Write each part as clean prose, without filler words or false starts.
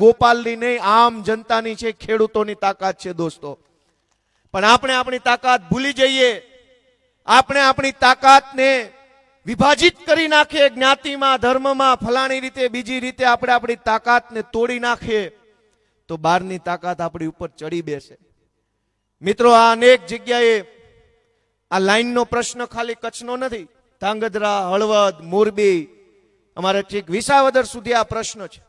ગોપાલની નહીં, આમ જનતાની છે, ખેડૂતોની તાકાત છે દોસ્તો. પણ આપણે આપણી તાકાત ભૂલી જઈએ, આપણે આપણી તાકાતને વિભાજિત કરી નાખીએ, જ્ઞાતિમાં, ધર્મમાં, ફલાણી રીતે, બીજી રીતે આપણે આપણી તાકાતને તોડી નાખીએ તો બહારની તાકાત આપણી ઉપર ચડી બેસે. મિત્રો, આ અનેક જગ્યાએ આ લાઈનનો પ્રશ્ન ખાલી કચ્છનો નથી. ધાંગધ્રા, હળવદ, મોરબી, અમારે ઠીક વિસાવદર સુધી આ પ્રશ્ન છે.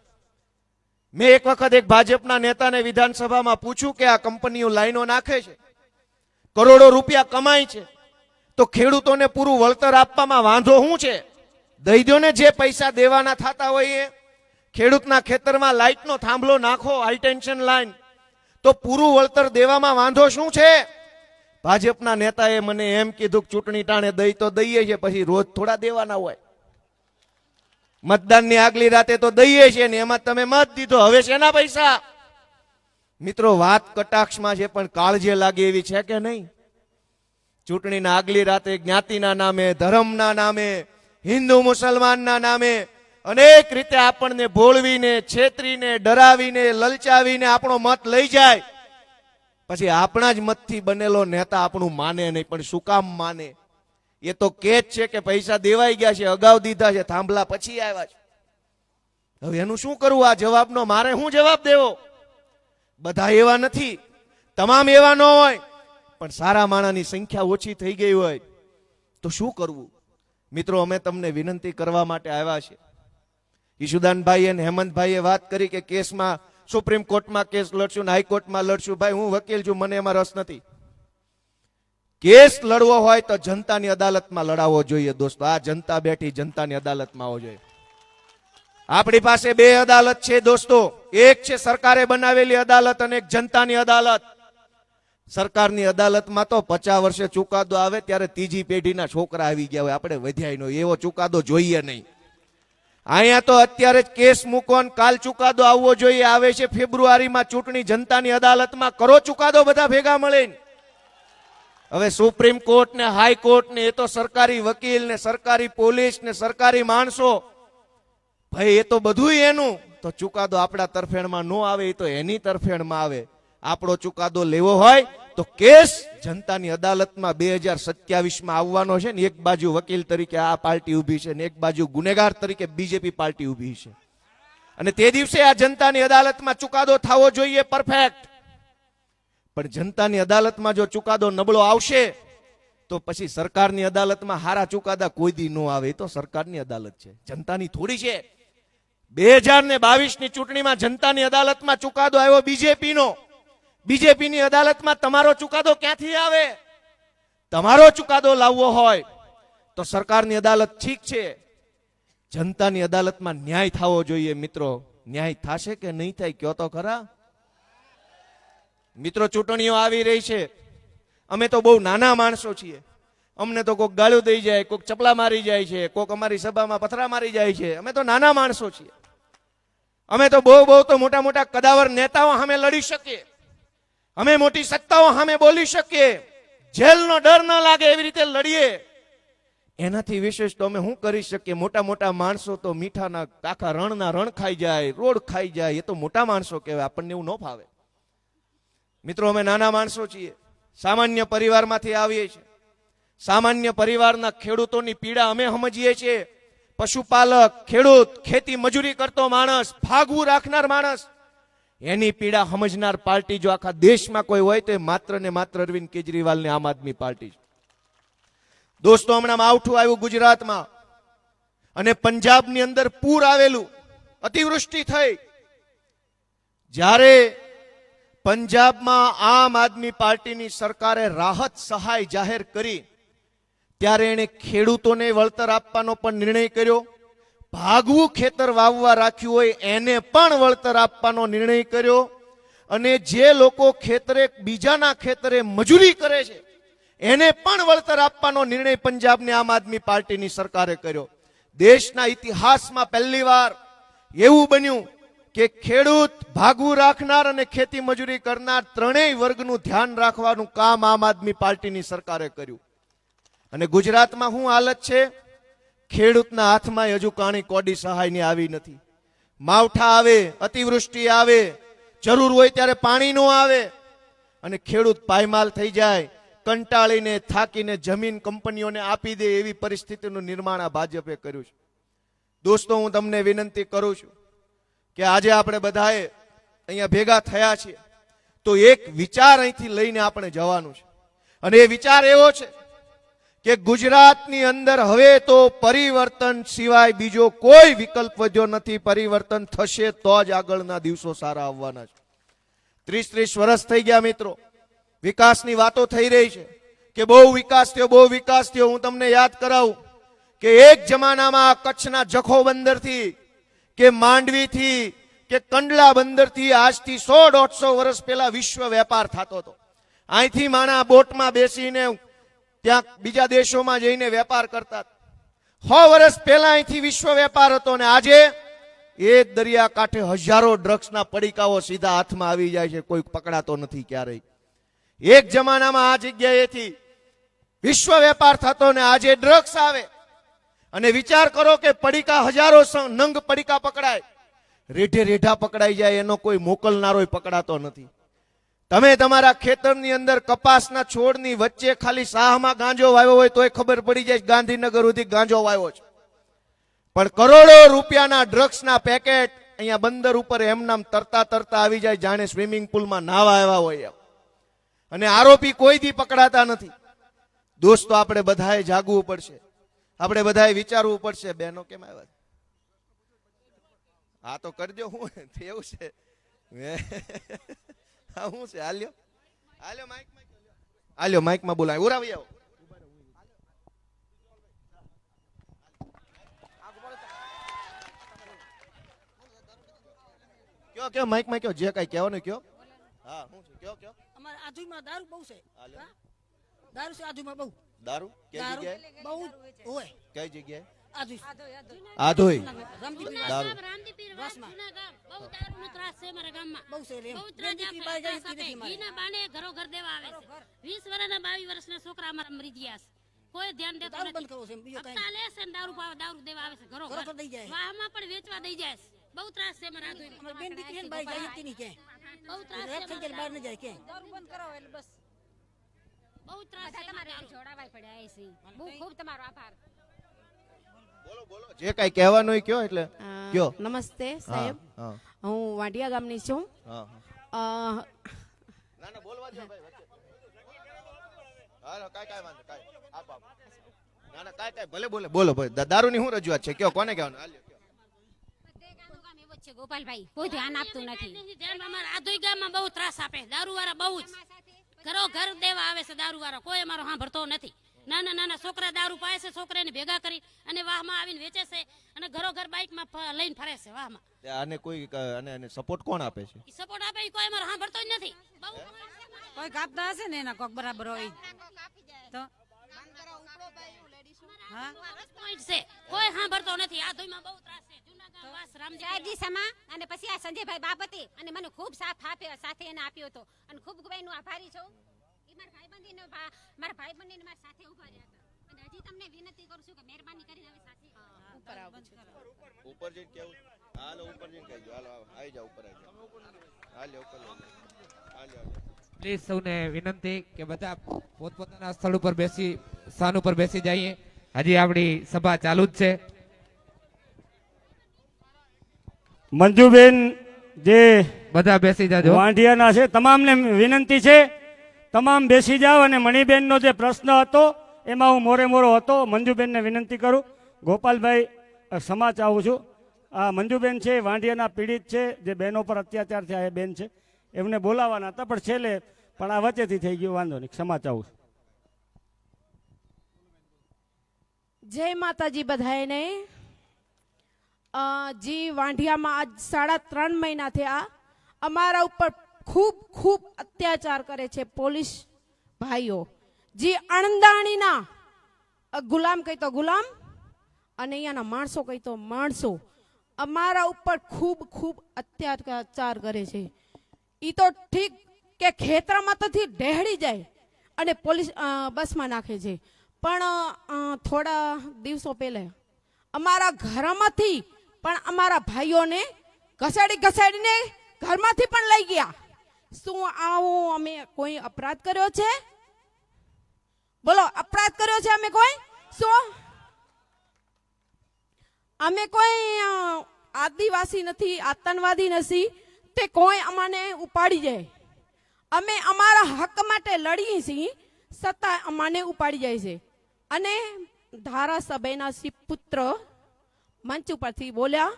મેં એક વખત એક ભાજપના નેતાને વિધાનસભામાં પૂછ્યું કે આ કંપનીઓ લાઈનો નાખે છે, કરોડો રૂપિયા કમાય છે, તો ખેડૂતોને પૂરું વળતર આપવામાં વાંધો શું છે? દઈ દો ને, જે પૈસા દેવાના થતા હોય એ. ખેડૂતના ખેતરમાં લાઇટનો થાંભલો નાખો, હાઈ ટેન્શન લાઈન, તો પૂરું વળતર દેવામાં વાંધો શું છે? ભાજપના નેતાએ મને એમ કીધું કે ચૂંટણી ટાણે દઈ તો દઈએ છે, પછી રોજ થોડા દેવાના હોય. મતદાનની આગલી રાતે તો દઈએ છે ને એમાં તમે મત દીધો, હવે શેના પૈસા? મિત્રો, વાત કટાક્ષમાં છે પણ કાળજે લાગે એવી છે કે નહીં? ચૂંટણીના આગલી રાતે જ્ઞાતિના નામે, ધર્મના નામે, હિન્દુ મુસલમાનના નામે અનેક રીતે આપણને ભોળવીને, છેતરીને, ડરાવીને, લલચાવીને આપણો મત લઈ જાય. પછી આપણા જ મતથી બનેલો નેતા આપણું માને નહીં. પણ શું કામ માને? એ તો કે જ છે કે પૈસા દેવાઈ ગયા છે, અગાઉ દીધા છે, થાંભલા પછી આવ્યા છે. હવે એનું શું કરવું? આ જવાબનો મારે શું જવાબ દેવો? બધા એવા નથી, તમામ એવા ન હોય, પણ સારા માણસની સંખ્યા ઓછી થઈ ગઈ હોય તો શું કરવું? મિત્રો, અમે તમને વિનંતી કરવા માટે આવ્યા છે. ઈશુદાનભાઈ અને હેમંતભાઈએ વાત કરી કે કેસમાં સુપ્રીમ કોર્ટમાં કેસ લડશું, હાઈકોર્ટમાં લડશું. ભાઈ, હું વકીલ છું, મને એમાં રસ નથી. કેસ લડવો હોય તો જનતાની અદાલતમાં લડાવવો જોઈએ દોસ્તો. આ જનતા બેઠી જનતાની અદાલતમાં આવવો જોઈએ. આપણી પાસે બે અદાલત છે દોસ્તો, એક છે સરકારે બનાવેલી અદાલત અને એક જનતાની અદાલત. સરકારની અદાલતમાં તો 50 વર્ષે ચુકાદો આવે ત્યારે ત્રીજી પેઢીના છોકરા આવી ગયા હોય, આપણે વધ્યાય નો એવો ચુકાદો જોઈએ નહીં. અહીંયા તો અત્યારે જ કેસ મૂકો ને કાલ ચુકાદો આવવો જોઈએ. આવે છે ફેબ્રુઆરીમાં ચૂંટણી, જનતાની અદાલતમાં કરો ચુકાદો બધા ભેગા મળીને. હવે સુપ્રીમ કોર્ટ ને હાઈકોર્ટ ને એ તો સરકારી વકીલ ને સરકારી પોલીસ ને સરકારી માણસો, ભાઈ એ તો બધું એનું. તો ચુકાદો આપણા તરફેણમાં નો આવે, એ તો એની તરફેણમાં આવે. આપણો ચુકાદો લેવો હોય તો કેસ જનતાની અદાલતમાં 2027માં આવવાનો છે ને. એક બાજુ વકીલ તરીકે આ પાર્ટી ઊભી છે ને એક બાજુ ગુનેગાર તરીકે બીજેપી પાર્ટી ઊભી છે. અને તે દિવસે આ જનતાની અદાલતમાં ચુકાદો થવો જોઈએ પરફેક્ટ. પણ જનતાની અદાલતમાં જો ચુકાદો નબળો આવશે તો પછી સરકારની અદાલતમાં હારા ચુકાદા કોઈ દી ન આવે. એ તો સરકારની અદાલત છે, જનતાની થોડી છે. 2022ની ચૂંટણીમાં જનતાની અદાલતમાં ચુકાદો આવ્યો બીજેપીનો. બીજેપીની અદાલતમાં તમારો ચુકાદો ક્યાંથી આવે? તમારો ચુકાદો લાવવો હોય તો સરકારની અદાલત ઠીક છે, જનતાની અદાલતમાં ન્યાય થવો જોઈએ. મિત્રો, ન્યાય થશે કે નહીં થાય કયો તો ખરા? મિત્રો, ચૂંટણીઓ આવી રહી છે. અમે તો બહુ નાના માણસો છીએ. અમને તો કોઈક ગાળું દઈ જાય, કોઈક ચપલા મારી જાય છે, કોઈક અમારી સભામાં પથરા મારી જાય છે. અમે તો નાના માણસો છીએ. અમે તો બહુ તો મોટા મોટા કદાવર નેતાઓ સામે લડી શકીએ, અમે મોટી સત્તાઓ સામે બોલી શકીએ, જેલનો ડર ન લાગે એવી રીતે લડીએ. એનાથી વિશેષ તો અમે શું કરી શકીએ? મોટા મોટા માણસો તો મીઠાના આખા રણના રણ ખાઈ જાય, રોડ ખાઈ જાય. એ તો મોટા માણસો કહેવાય, આપણને એવું ન ફાવે. મિત્રો, અમે નાના માણસો છીએ, સામાન્ય પરિવારમાંથી આવીએ છીએ. સામાન્ય પરિવારના ખેડૂતોની પીડા અમે સમજીએ છીએ. પશુપાલક, ખેડૂત, ખેતી મજૂરી કરતો માણસ, ભાગવું રાખનાર માણસ, એની પીડા સમજનાર પાર્ટી જો આખા દેશમાં કોઈ હોય તો એ માત્ર ને માત્ર અરવિંદ કેજરીવાલ ને આમ આદમી પાર્ટી છે. દોસ્તો, હમણાં માવઠું આવ્યું ગુજરાતમાં અને પંજાબની અંદર પૂર આવેલું, અતિવૃષ્ટિ થઈ. જ્યારે પંજાબમાં આમ આદમી પાર્ટીની સરકારે રાહત સહાય જાહેર કરી ત્યારે એને ખેડૂતોને વળતર આપવાનો પણ નિર્ણય કર્યો. ભાગવું ખેતર વાવવા રાખ્યું હોય એને પણ વળતર આપવાનો નિર્ણય કર્યો. અને જે લોકો ખેતરે બીજાના ખેતરે મજૂરી કરે છે એને પણ વળતર આપવાનો નિર્ણય પંજાબની આમ આદમી પાર્ટીની સરકારે કર્યો. દેશના ઇતિહાસમાં પહેલીવાર એવું બન્યું કે ખેડૂત, ભાગવું રાખનાર અને ખેતી મજૂરી કરનાર ત્રણેય વર્ગનું ધ્યાન રાખવાનું કામ આમ આદમી પાર્ટીની સરકારે કર્યું. અને ગુજરાતમાં શું હાલત છે? ખેડૂતના હાથમાં હજુ કાણી કોડી સહાયની આવી નથી. માવઠા આવે, અતિવૃષ્ટિ આવે, જરૂર હોય ત્યારે પાણી ન આવે અને ખેડૂત પાયમાલ થઈ જાય, કંટાળીને થાકીને જમીન કંપનીઓને આપી દે એવી પરિસ્થિતિનું નિર્માણ આ ભાજપે કર્યું છે. દોસ્તો, હું તમને વિનંતી કરું છું કે આજે આપણે બધાએ અહીંયા ભેગા થયા છીએ તો એક વિચાર અહીંથી લઈને આપણે જવાનું છે અને એ વિચાર એવો છે કે ગુજરાતની અંદર હવે તો પરિવર્તન સિવાય બીજો કોઈ વિકલ્પ વધ્યો નથી. પરિવર્તન થશે તો જ આગળના દિવસો સારા આવવાના છે. 30 વર્ષ થઈ ગયા મિત્રો, વિકાસની વાતો થઈ રહી છે કે બહુ વિકાસ થયો, બહુ વિકાસ થયો. હું તમને યાદ કરાવું કે એક જમાનામાં કચ્છના જખો બંદરથી કે માંડવીથી કે કંડલા બંદરથી આજથી 100-150 વર્ષ પહેલા વિશ્વ વેપાર થતો હતો. અહીંથી માણા બોટમાં બેસીને ત્યાં બીજા દેશોમાં જઈને વેપાર કરતા. 100 વર્ષ પહેલા અહીંથી વિશ્વ વેપાર હતો અને આજે એ દરિયાકાંઠે હજારો ડ્રગ્સના પડીકાઓ સીધા હાથમાં આવી જાય છે, કોઈ પકડાતો નથી ક્યારેય. એક જમાનામાં આ જગ્યાએથી વિશ્વ વેપાર થતો ને આજે ડ્રગ્સ આવે અને વિચાર કરો કે પડીકા હજારો નંગ પડીકા પકડાય, રેઢે રેઢા પકડાઈ જાય, એનો કોઈ મોકલનારો પકડાતો નથી. તમે તમારા ખેતરની અંદર કપાસના છોડની વચ્ચે ખાલી સાહમાં ગાંજો વાવ્યો હોય તોય ખબર પડી જાય ગાંધીનગર સુધી ગાંજો વાવ્યો છે. પણ કરોડો રૂપિયાના ડ્રગ્સના પેકેટ અહીંયા બંદર ઉપર એમનામ તરતા તરતા આવી જાય, જાણે સ્વિમિંગ પુલમાં નાવા આવ્યા હોય. અને આરોપી કોઈ દી પકડાતા નથી. દોસ્તો, આપણે બધાએ જાગવું પડશે, આપણે બધાએ વિચારવું પડશે. બહેનો કેમ આવ્યા? હા તો કરજો. હું એવું છે? હા શું છે? હાલ્યો હાલ્યો માઇકમાં, હાલ્યો માઇકમાં બોલાય. ઉરાવી આવો. કયો કયો માઇકમાં કયો, જે કઈ કહેવાનું કયો. હા શું છે? કયો કયો. અમારા આજુમાં દારૂ બહુ છે. દારૂ છે આજુમાં બહુ. દારૂ કઈ જગ્યાએ? બહુ હોય. કઈ જગ્યાએ? આજુ આધોઈ રામદીપીર દારૂ. વાસમાં બહુ દારૂનો ત્રાસ છે મારા ગામમાં. બહુ છે રે. બહુ ત્રાસ આપે. ઘીના બાને ઘરો ઘર દેવા આવે છે. 20 વર્ષના 22 વર્ષના છોકરા અમારા મરી ગયા છે. કોઈ ધ્યાન દેતું દારૂ બંધ નથી. કરવો છે બીજો કઈ હપ્તા લે છે ને દારૂ દેવા આવે છે ઘરો ઘરો ઘર. ઘર દઈ જાય. વાહમાં પણ વેચવા દઈ જાય છે. બહુ ત્રાસ છે મારા આધોઈને. અમારી બેન દીકરી ને બાઈ જાય હતી નહીં કે બહુ ત્રાસ રેપ છે થઈ જાય બહાર ન જાય કે દારૂ બંધ કરો એટલે બસ બહુ ત્રાસ છે તમારે મારા જોડાવાય પડ્યા છે. બહુ ખૂબ તમારો આભાર. બોલો બોલો, જે કઈ કહેવાનું હોય કયો. એટલે કયો. નમસ્તે સાહેબ, હા હું વાંડિયા ગામની છું. હા અ, ના ના બોલવા દો ભાઈ વચ્ચે. હાલો કાઈ વાંધો કાઈ આપ આપ. ના ના કાઈ ભલે બોલે બોલો ભાઈ. દારૂની શું રજૂઆત છે? કયો, કોને કહેવાનું? હાલ્યો કયો. બધે ગામનું કામ એવું જ છે ગોપાલભાઈ, કોઈ ધ્યાન આપતું નથી. ધ્યાન અમારા આધોઈ ગામમાં બહુ ત્રાસ આપે. દારૂવાળા બહુ જ ઘરો ઘર દેવા આવે છે. દારૂવાળા કોઈ અમારો સાંભળતો નથી. નાના નાના છોકરા દારૂ પાય છે, છોકરાને ભેગા કરી અને વાહમાં આવીને વેચે છે અને ઘરો ઘર બાઇકમાં લઈને ફરે છે વાહમાં. આને કોઈ આને સપોર્ટ કોણ આપે છે? ઈ સપોર્ટ આપે ઈ કોઈ અમારો સાંભળતો જ નથી. બહુ કોઈ કાપતા હશે ને એના કોક બરાબર હોય તો હા પોઈન્ટ છે, કોઈ સાંભળતો નથી. આ ધોઈમાં બહુ ત્રાસ છે. જૂનાગઢ વાસ રામજી શાયજી સમા અને પછી આ સંજયભાઈ બાપતી અને મને ખૂબ સાથ આપ્યો, સાથે એને આપ્યો હતો અને ખૂબ ખૂબ એનું આભારી છું. ઈ મારા ભાઈબંધીને મારા સાથે ઉભા રહ્યા હતા અને હજી તમને વિનંતી કરું છું કે મહેરબાની કરીને હવે સાથે ઉપર આવું છું. ઉપર જઈને કેવું? હાલો ઉપર જઈને કહેજો. હાલો આવી જાવ ઉપર આવી જાવ. હાલ્યો ઉપર લઈ જાઓ. હાલ્યો પ્લીઝ સૌને વિનંતી કે બધા પોતપોતાના સ્થળ ઉપર બેસી સ્થાન ઉપર બેસી જઈએ. હજી આપણી સભા ચાલુ જ છે. મંજુબેન જે બધા બેસી જાજો. વાંઢિયાના છે તમામને વિનંતી છે, તમામ બેસી જાઓ. અને મણિબેનનો જે પ્રશ્ન હતો એમાં હું મોરે હતો. મંજુબેનને વિનંતી કરું. ગોપાલભાઈ ક્ષમા ચાહું છું. આ મંજુબેન છે વાંઢિયાના પીડિત છે, જે બહેનો પર અત્યાચાર થયા એ બેન છે. એમને બોલાવવાના હતા પણ છેલ્લે પણ આ વચ્ચેથી થઈ ગયું. વાંધો નહીં, ક્ષમા ચાહું છું. જય માતાજી બધાને. જી વાંઢિયામાં આજ 3.5 મહિના થયા. અમારા ઉપર ખૂબ ખૂબ અત્યાચાર કરે છે પોલીસ ભાઈઓ. જી અણદાણીના ગુલામ કહી તો ગુલામ અને અહીંયાના માણસો કહી તો માણસો અમારા ઉપર ખૂબ ખૂબ અત્યાચાર કરે છે. ઈ તો ઠીક કે ખેતરમાં તો ઢહેડી જાય અને પોલીસ બસમાં નાખે છે, પણ થોડા દિવસો પહેલા અમારા ઘરમાંથી પણ અમારા ભાઈઓને ઘસેડીને ઘરમાંથી પણ લઈ ગયા. શું આવું અમે કોઈ અપરાધ કર્યો છે? બોલો, અપરાધ કર્યો છે અમે કોઈ? શું અમે કોઈ આદિવાસી નથી, આતંકવાદી નથી તે કોઈ અમને ઉપાડી જાય. અમે અમારા હક માટે લડીએ છીએ છતાં અમને ઉપાડી જાય છે. અને ધારાસભ્યના પુત્ર મંચ ઉપરથી બોલ્યા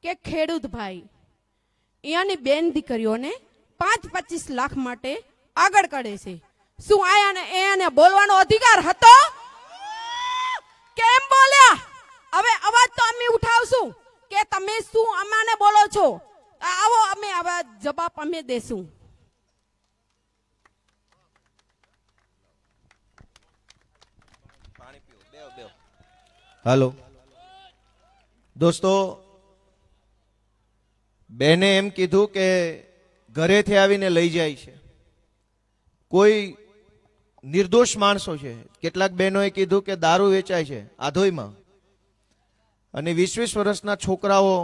કે ખેડૂત ભાઈ અહીંયાની બેન દીકરીઓને 5-25 લાખ માટે આગળ કરે છે. શું એને બોલવાનો અધિકાર હતો? કેમ બોલ્યા? હવે અવાજ તો અમે ઉઠાવશું કે તમે શું અમાને બોલો છો. આવો, અમે આવા જવાબ અમે દેશું. હાલો દોસ્તો, બેને એમ કીધું કે ઘરેથી આવીને લઈ જાય છે. કોઈ નિર્દોષ માણસો છે. કેટલાક બહેનોએ કીધું કે દારૂ વેચાય છે આધોઈમાં, અને 20-20 વર્ષના છોકરાઓ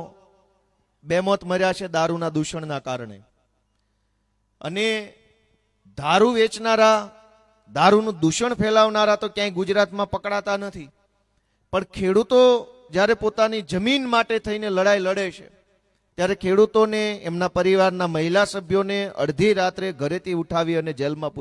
બેમોત મર્યા છે દારૂના દૂષણના કારણે. અને દારૂ વેચનારા, દારૂનું દૂષણ ફેલાવનારા તો ક્યાંય ગુજરાતમાં પકડાતા નથી. પણ ખેડૂતો જ્યારે પોતાની જમીન માટે થઈને લડાઈ લડે છે ત્યારે ખેડૂતોને, એમના પરિવારના મહિલા સભ્યોને અડધી રાત્રે ઘરેથી ઉઠાવી અને જેલમાં